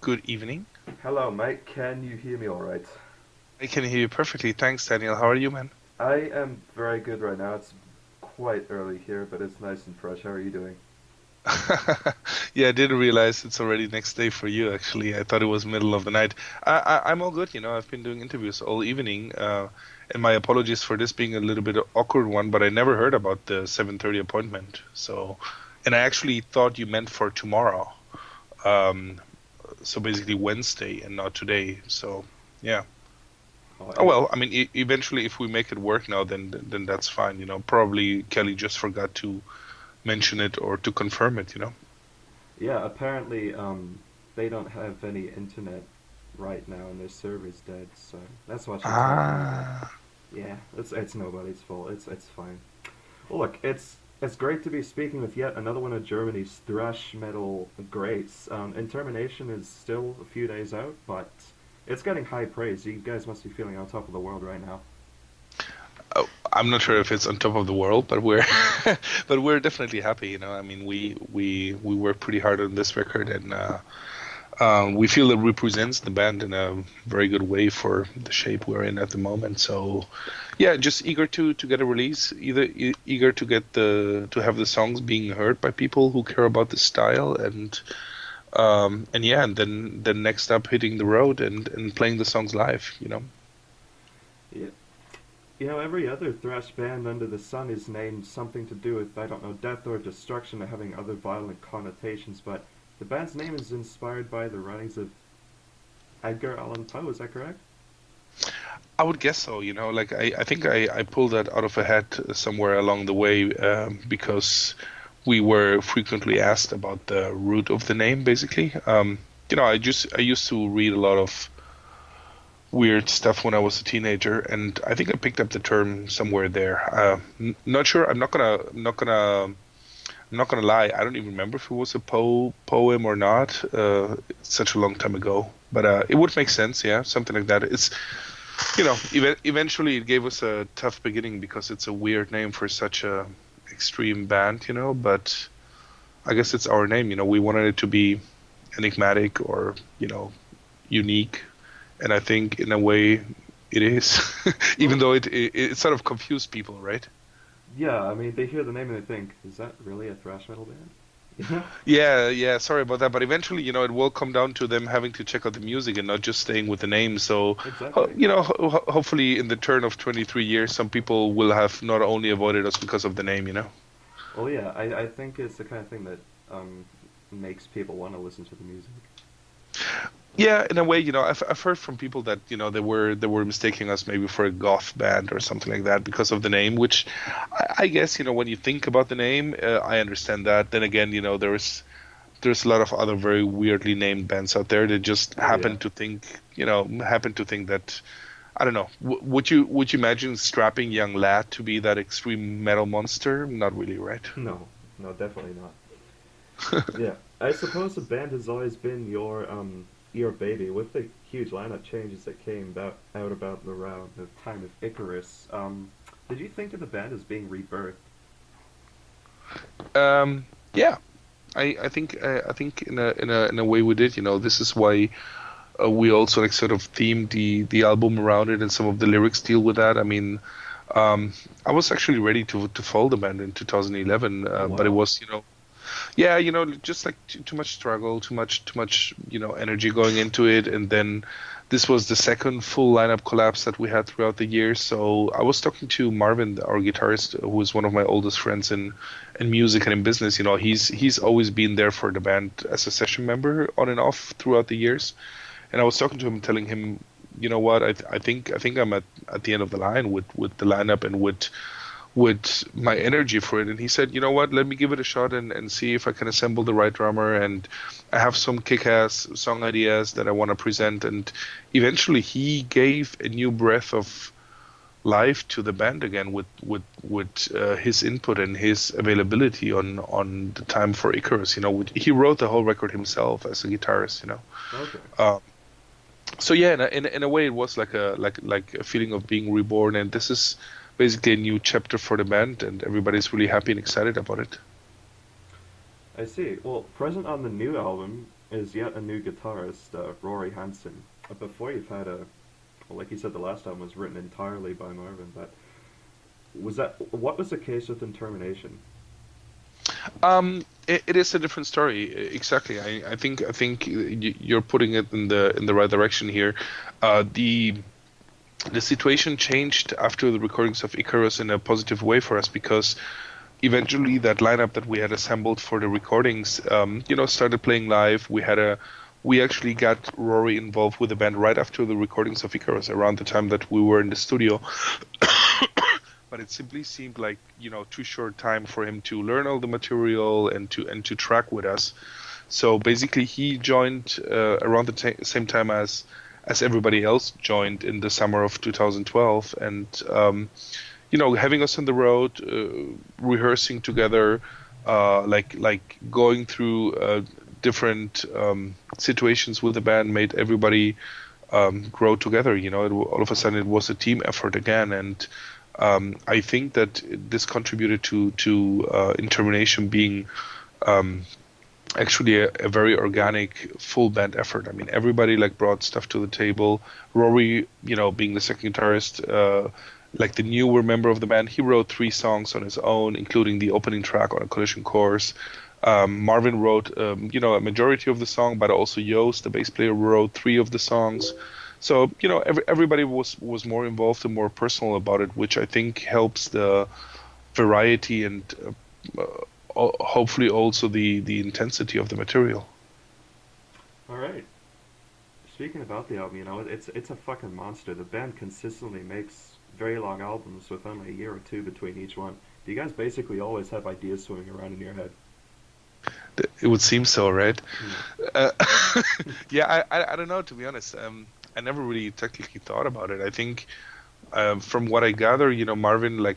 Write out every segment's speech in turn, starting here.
Good evening. Hello, mate. Can you hear me all right? I can hear you perfectly. Thanks, Daniel. How are you, man? I am very good right now. It's quite early here, but it's nice and fresh. How are you doing? Yeah, I didn't realize it's already next day for you, actually. I thought it was middle of the night. I'm all good, I've been doing interviews all evening, and my apologies for this being a little bit awkward one, but I never heard about the 7:30 appointment. So, and I actually thought you meant for tomorrow. Um, so basically Wednesday and not today. So, yeah. Oh, Oh well, I mean, eventually, if we make it work now, then that's fine. Probably Kelly just forgot to mention it or to confirm it. yeah. Apparently, they don't have any internet right now, and their server's dead. So that's what she told me. But Ah, yeah, it's nobody's fault. It's fine. Well, look, it's great to be speaking with yet another one of Germany's thrash metal greats. Intermination is still a few days out, but it's getting high praise. You guys must be feeling on top of the world right now. oh, I'm not sure if it's on top of the world, but we're but we're definitely happy. I mean, we work pretty hard on this record, and we feel it represents the band in a very good way for the shape we're in at the moment. So, yeah, just eager to get a release, eager to get to have the songs being heard by people who care about the style, and yeah, and then next up hitting the road and playing the songs live. Yeah. Every other thrash band under the sun is named something to do with, I don't know, death or destruction or having other violent connotations, but the band's name is inspired by the writings of Edgar Allan Poe, is that correct? I would guess so. Like I think I pulled that out of a hat somewhere along the way, because we were frequently asked about the root of the name, basically. I used to read a lot of weird stuff when I was a teenager, and I think I picked up the term somewhere there. Not sure. I'm not gonna lie. I don't even remember if it was a poem or not. It's such a long time ago, but it would make sense. Yeah, something like that. Eventually it gave us a tough beginning because it's a weird name for such a extreme band. But I guess it's our name. We wanted it to be enigmatic or unique, and I think in a way it is, even Well, though it sort of confused people, right? yeah, I mean, they hear the name and they think, is that really a thrash metal band? Yeah, Yeah, yeah, sorry about that, but eventually, it will come down to them having to check out the music and not just staying with the name. So, exactly. hopefully, in the turn of 23 years, some people will have not only avoided us because of the name. Well, yeah, I think it's the kind of thing that makes people want to listen to the music. Yeah, in a way, I've heard from people that they were mistaking us maybe for a goth band or something like that because of the name, which I guess when you think about the name, I understand that. Then again, there's a lot of other very weirdly named bands out there that just Oh, yeah. happen to think that I don't know. Would you imagine strapping young lad to be that extreme metal monster? Not really, right? No, no, definitely not. Yeah, I suppose the band has always been your baby with the huge lineup changes that came out about around the time of Icarus. Did you think of the band as being rebirth? Yeah, I think in a way we did. This is why we also like sort of themed the album around it, and some of the lyrics deal with that. I mean, I was actually ready to follow the band in 2011, Oh but it wow. was yeah, just like too much struggle, too much energy going into it, and then this was the second full lineup collapse that we had throughout the year. So I was talking to Marvin, our guitarist, who is one of my oldest friends in music and in business. He's always been there for the band as a session member on and off throughout the years. And I was talking to him, telling him, you know what, I think I'm at the end of the line with the lineup and with my energy for it. And he said, you know what, let me give it a shot and see if I can assemble the right drummer. And I have some kick-ass song ideas that I want to present. And eventually he gave a new breath of life to the band again with his input and his availability on the time for Icarus. He wrote the whole record himself as a guitarist. Okay. Um, so yeah, in a way, it was like a feeling of being reborn, and this is basically a new chapter for the band, and everybody's really happy and excited about it. I see. Well, present on the new album is yet a new guitarist, Rory Hansen. Before you've had a, well, like you said, the last album was written entirely by Marvin, but what was the case with Intermination? It is a different story. Exactly. I think you're putting it in the right direction here. The situation changed after the recordings of Icarus in a positive way for us because eventually that lineup that we had assembled for the recordings, started playing live. We actually got Rory involved with the band right after the recordings of Icarus, around the time that we were in the studio. But it simply seemed like too short time for him to learn all the material and to track with us. So basically, he joined around the same time as everybody else joined in the summer of 2012, and having us on the road, rehearsing together, like going through different situations with the band made everybody grow together. All of a sudden it was a team effort again, and I think that this contributed to Intermination being actually a very organic full band effort. I mean, everybody like brought stuff to the table. Rory, being the second guitarist, like the newer member of the band, he wrote 3 songs on his own, including the opening track on a collision course. Marvin wrote, a majority of the song, but also Joost, the bass player, wrote 3 of the songs. So, everybody was more involved and more personal about it, which I think helps the variety and hopefully also the intensity of the material. All right. Speaking about the album, it's a fucking monster. The band consistently makes very long albums with only a year or two between each one. Do you guys basically always have ideas swimming around in your head? It would seem so, right? Hmm. Uh, yeah, I don't know, to be honest. I never really technically thought about it. I think from what I gather, Marvin uh,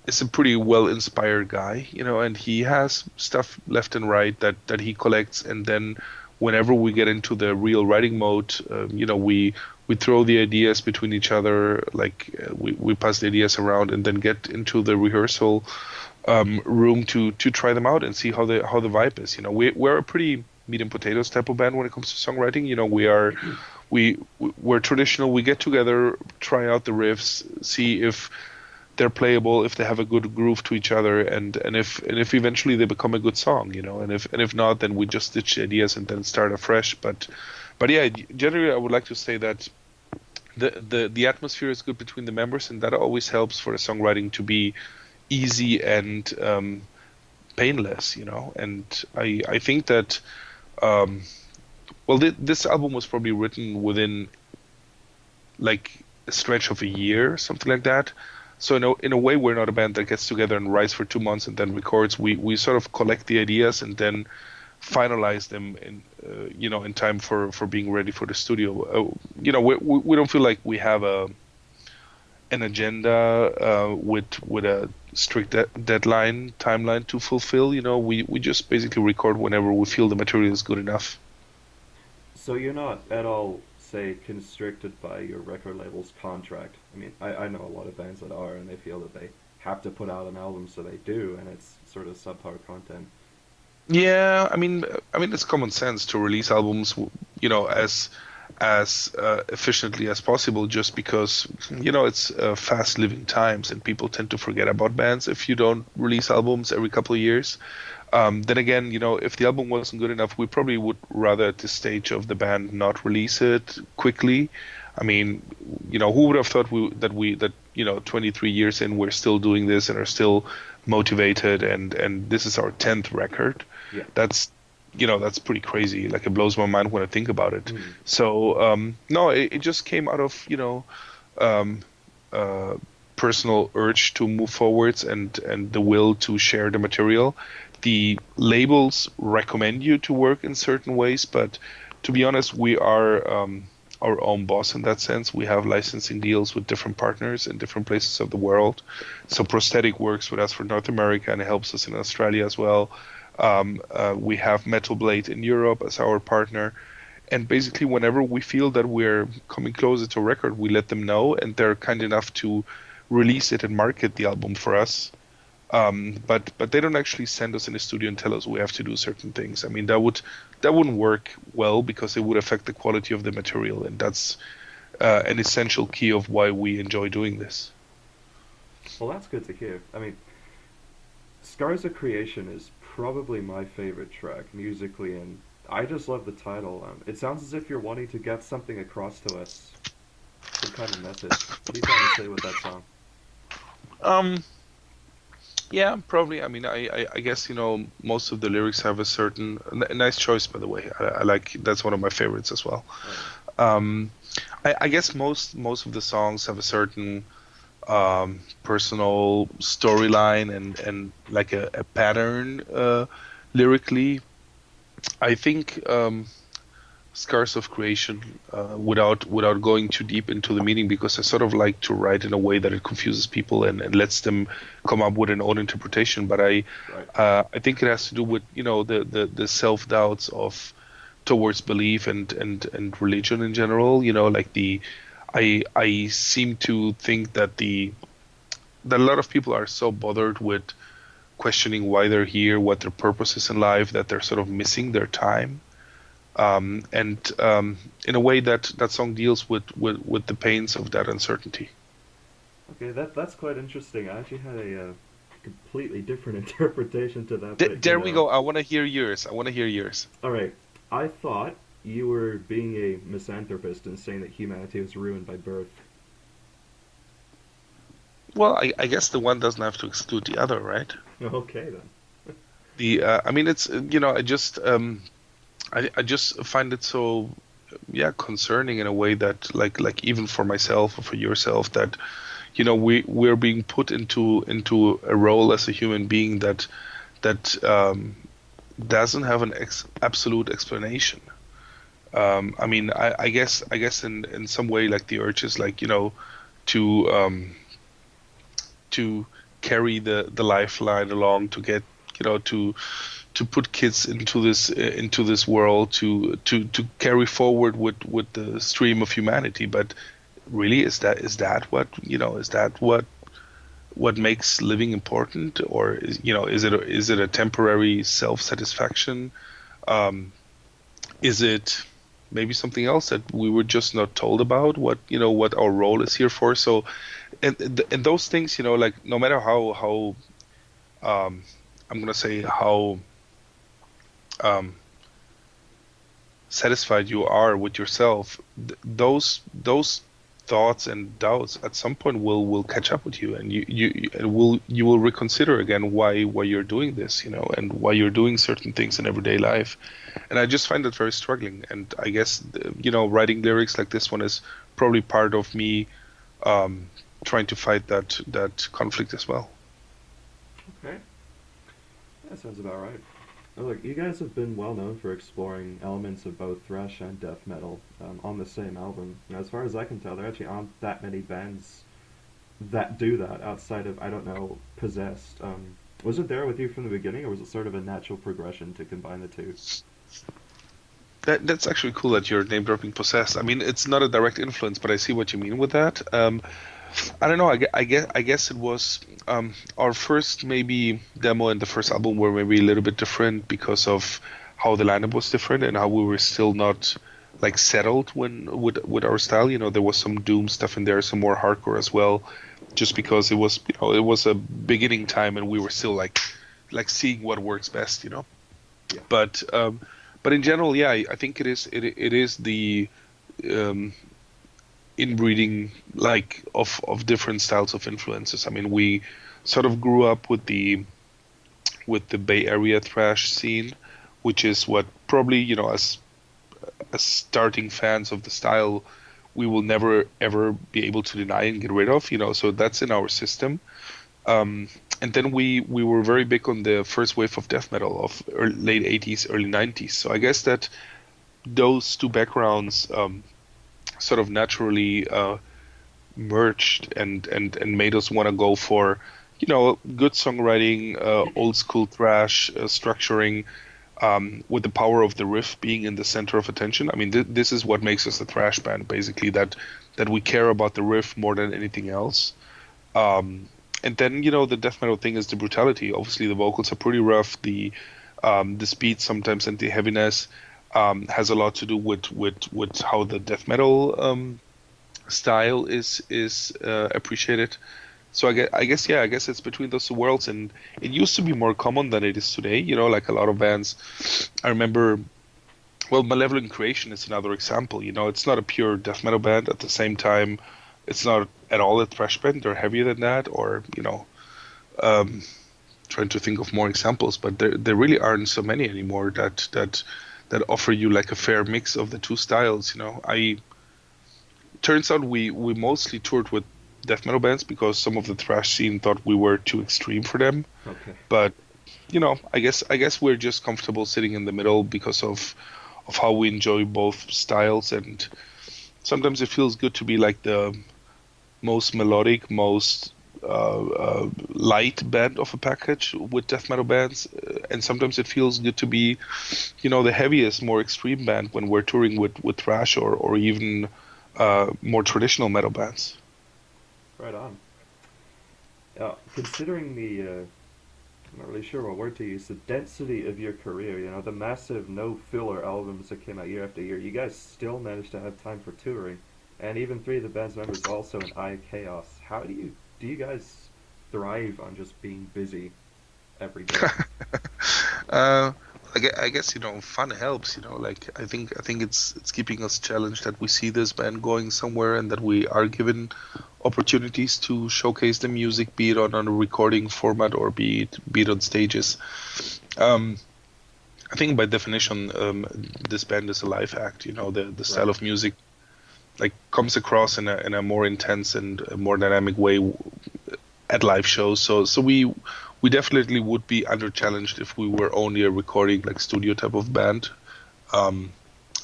is a pretty well inspired guy, and he has stuff left and right that he collects, and then whenever we get into the real writing mode, we throw the ideas between each other, we pass the ideas around, and then get into the rehearsal room to try them out and see how the vibe is. We're a pretty meat and potatoes type of band when it comes to songwriting. We're traditional. We get together, try out the riffs, see if they're playable, if they have a good groove to each other, and if eventually they become a good song, and if not, then we just ditch the ideas and then start afresh. But yeah, generally I would like to say that the atmosphere is good between the members, and that always helps for the songwriting to be easy and painless. And I think that this album was probably written within like a stretch of a year, something like that. So in a way, we're not a band that gets together and writes for 2 months and then records. We sort of collect the ideas and then finalize them in time for being ready for the studio. We don't feel like we have an agenda with a strict deadline timeline to fulfill. We just basically record whenever we feel the material is good enough. So you're not at all, say, constricted by your record label's contract. I mean, I know a lot of bands that are, and they feel that they have to put out an album, so they do, and it's sort of subpar content. Yeah, I mean, it's common sense to release albums, as efficiently as possible, just because it's fast living times and people tend to forget about bands if you don't release albums every couple of years. Then again, if the album wasn't good enough, we probably would rather at this stage of the band not release it quickly. I mean, who would have thought that 23 years in, we're still doing this and are still motivated, and this is our 10th record. Yeah. That's pretty crazy. Like, it blows my mind when I think about it. Mm. So no, it just came out of um, uh, personal urge to move forwards and the will to share the material. The labels recommend you to work in certain ways, but to be honest, we are our own boss in that sense. We have licensing deals with different partners in different places of the world. So Prosthetic works with us for North America and helps us in Australia as well. We have Metal Blade in Europe as our partner. And basically, whenever we feel that we're coming closer to a record, we let them know, and they're kind enough to release it and market the album for us. But they don't actually send us in the studio and tell us we have to do certain things. I mean, that wouldn't work well because it would affect the quality of the material, and that's an essential key of why we enjoy doing this. Well, that's good to hear. I mean, Scars of Creation is probably my favorite track musically, and I just love the title. It sounds as if you're wanting to get something across to us, some kind of message. What are you trying to say with that song? Um, yeah, probably. I mean, I guess most of the lyrics have a certain a nice choice, by the way. I like that's one of my favorites as well. Oh, Um, I guess most of the songs have a certain personal storyline and like a pattern lyrically. I think Scars of Creation, without going too deep into the meaning, because I sort of like to write in a way that it confuses people and lets them come up with an own interpretation. But right. I think it has to do with the self doubts of towards belief and religion in general. Like I seem to think that a lot of people are so bothered with questioning why they're here, what their purpose is in life, that they're sort of missing their time. And in a way that song deals with the pains of that uncertainty. Okay, that's quite interesting. I actually had a completely different interpretation to that, but There we go. I want to hear yours. I want to hear yours. all right. I thought you were being a misanthropist and saying that humanity was ruined by birth. Well, I guess the one doesn't have to exclude the other, right? Okay then. I mean, it's I just find it so, yeah, concerning in a way that like even for myself or for yourself, that we're being put into a role as a human being that doesn't have an absolute explanation. I mean, I guess in some way, like the urge is like to to carry the lifeline along, to get to put kids into this world, to carry forward with the stream of humanity. But really, is that what makes living important? Or is it a temporary self-satisfaction? Is it maybe something else that we were just not told about, what our role is here for? So and those things, like, no matter how I'm gonna say how um, satisfied you are with yourself, those thoughts and doubts at some point will catch up with you, and you will reconsider again why you're doing this, and why you're doing certain things in everyday life. And I just find that very struggling. And I guess writing lyrics like this one is probably part of me trying to fight that conflict as well. Okay, that sounds about right. Oh, look, you guys have been well known for exploring elements of both thrash and death metal on the same album. As far as I can tell, there actually aren't that many bands that do that outside of, I don't know, Possessed. Was it there with you from the beginning, or was it sort of a natural progression to combine the two? That's actually cool that you're name dropping Possessed. I mean, it's not a direct influence, but I see what you mean with that. I don't know. I guess it was our first maybe demo and the first album were maybe a little bit different because of how the lineup was different and how we were still not like settled with our style. There was some doom stuff in there, some more hardcore as well, just because it was a beginning time and we were still like seeing what works best. Yeah. But in general, yeah, I think it is the um, inbreeding like of different styles of influences. I mean, we sort of grew up with the Bay Area thrash scene, which is what probably as starting fans of the style we will never ever be able to deny and get rid of. So that's in our system. And then we were very big on the first wave of death metal of late 80s, early 90s. So I guess that those two backgrounds sort of naturally merged and made us want to go for good songwriting, old school thrash structuring, with the power of the riff being in the center of attention. I mean, this is what makes us a thrash band, basically, that we care about the riff more than anything else. And then, the death metal thing is the brutality. Obviously, the vocals are pretty rough. The speed sometimes and the heaviness has a lot to do with how the death metal style is appreciated. So I guess it's between those two worlds, and it used to be more common than it is today. Like a lot of bands. I remember, well, Malevolent Creation is another example. It's not a pure death metal band. At the same time, it's not at all a thrash band. They're heavier than that, or um, trying to think of more examples, but there really aren't so many anymore that offer you like a fair mix of the two styles. I turns out we mostly toured with death metal bands because some of the thrash scene thought we were too extreme for them. Okay. But I guess we're just comfortable sitting in the middle because of how we enjoy both styles, and sometimes it feels good to be like the most melodic, most light band of a package with death metal bands, and sometimes it feels good to be, the heaviest, more extreme band when we're touring with thrash or even more traditional metal bands. Right on. Considering I'm not really sure what word to use, the density of your career, the massive no filler albums that came out year after year, you guys still managed to have time for touring, and even three of the band's members also in I Chaos. How do you guys thrive on just being busy every day? Uh, I guess fun helps. Like I think it's keeping us challenged that we see this band going somewhere and that we are given opportunities to showcase the music, be it on a recording format or be it on stages. Um, I think by definition, this band is a live act. The style Right. of music like comes across in a more intense and a more dynamic way at live shows. So we definitely would be under challenged if we were only a recording like studio type of band. Um,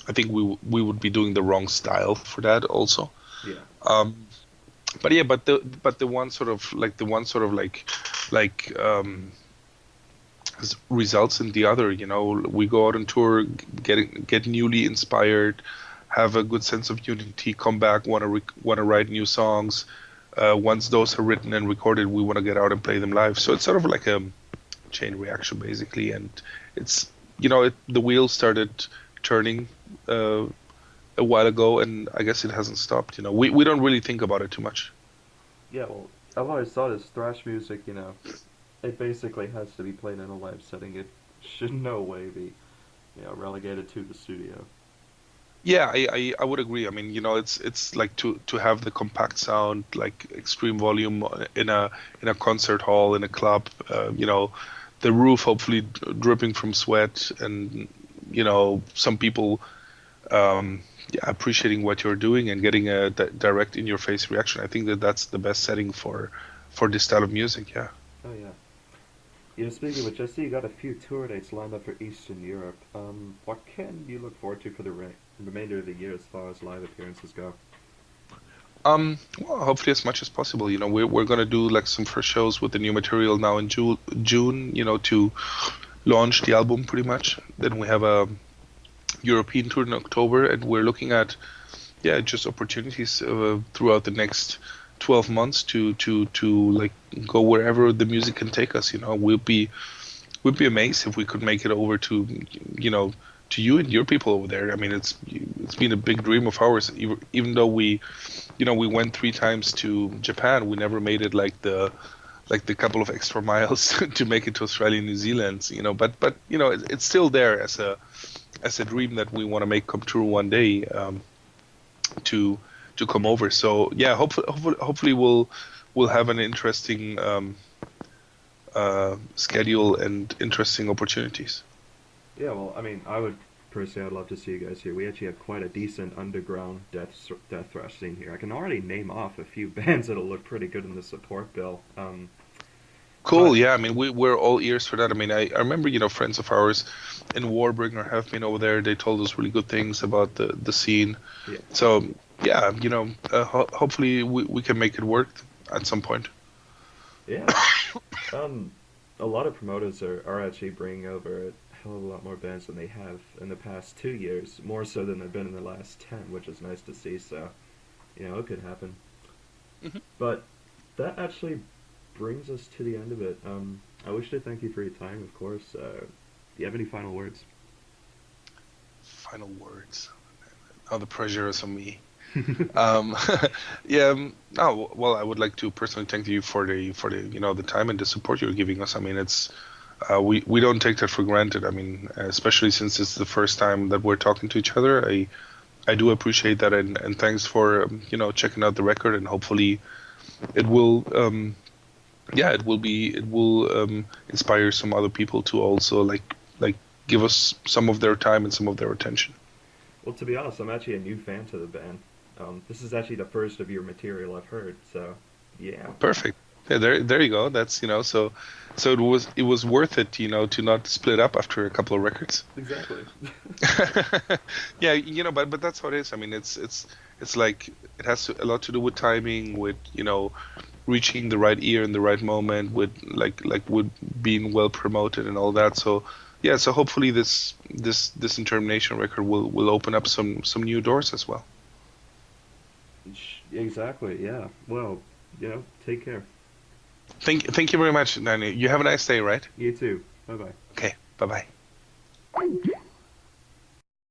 I think we would be doing the wrong style for that also. Yeah. Um, but yeah, but the one sort of like results in the other. We go out on tour, get newly inspired, have a good sense of unity, come back, want to write new songs. Once those are written and recorded, we want to get out and play them live. So it's sort of like a chain reaction, basically. And it's the wheels started turning a while ago, and I guess it hasn't stopped. We don't really think about it too much. Yeah, well, I've always thought as thrash music, it basically has to be played in a live setting. It should no way be, relegated to the studio. Yeah, I would agree. I mean, it's like to have the compact sound, like extreme volume in a concert hall, in a club, the roof hopefully dripping from sweat, and some people yeah, appreciating what you're doing and getting a direct in your face reaction. I think that's the best setting for this style of music. Yeah. Oh yeah. Speaking of which, I see you got a few tour dates lined up for Eastern Europe. What can you look forward to for the remainder of the year as far as live appearances go? Well, hopefully as much as possible. We're gonna do like some first shows with the new material now in June. To launch the album pretty much. Then we have a European tour in October, and we're looking at, yeah, just opportunities throughout the next 12 months to like go wherever the music can take us. We'd be amazed if we could make it over you know to you and your people over there. I mean, it's been a big dream of ours. Even though we went 3 times to Japan, we never made it like the couple of extra miles to make it to Australia and New Zealand. But it's still there as a dream that we want to make come true one day, to come over. So yeah, hopefully we'll have an interesting schedule and interesting opportunities. Yeah, well, I mean, I'd love to see you guys here. We actually have quite a decent underground death thrash scene here. I can already name off a few bands that'll look pretty good in the support bill. Cool. But Yeah, I mean we're all ears for that. I mean I remember friends of ours in Warbringer have been over there. They told us really good things about the scene. yeah, So yeah, hopefully we can make it work at some point. yeah. Um, a lot of promoters are actually bringing over a hell of a lot more bands than they have in the past 2 years, more so than they've been in the last 10, which is nice to see. So, it could happen. Mhm. But that actually brings us to the end of it. I wish to thank you for your time, of course. Do you have any final words? Final words. Now the pressure is on me. Um, yeah. No. Well, I would like to personally thank you for the the time and the support you're giving us. I mean, it's we don't take that for granted. I mean, especially since it's the first time that we're talking to each other. I do appreciate that, and thanks for checking out the record, and hopefully it will it will inspire some other people to also like give us some of their time and some of their attention. Well, to be honest, I'm actually a new fan to the band. This is actually the first of your material I've heard, so yeah. Perfect. Yeah, there you go. That's so it was worth it, to not split up after a couple of records. Exactly. Yeah, but that's how it is. I mean, it's like it has a lot to do with timing, with reaching the right ear in the right moment, with with being well promoted and all that. So yeah, so hopefully this Intermination record will open up some new doors as well. Exactly, yeah. Well, take care. Thank you very much, Danny. You have a nice day, right? You too. Bye bye. Okay, bye bye.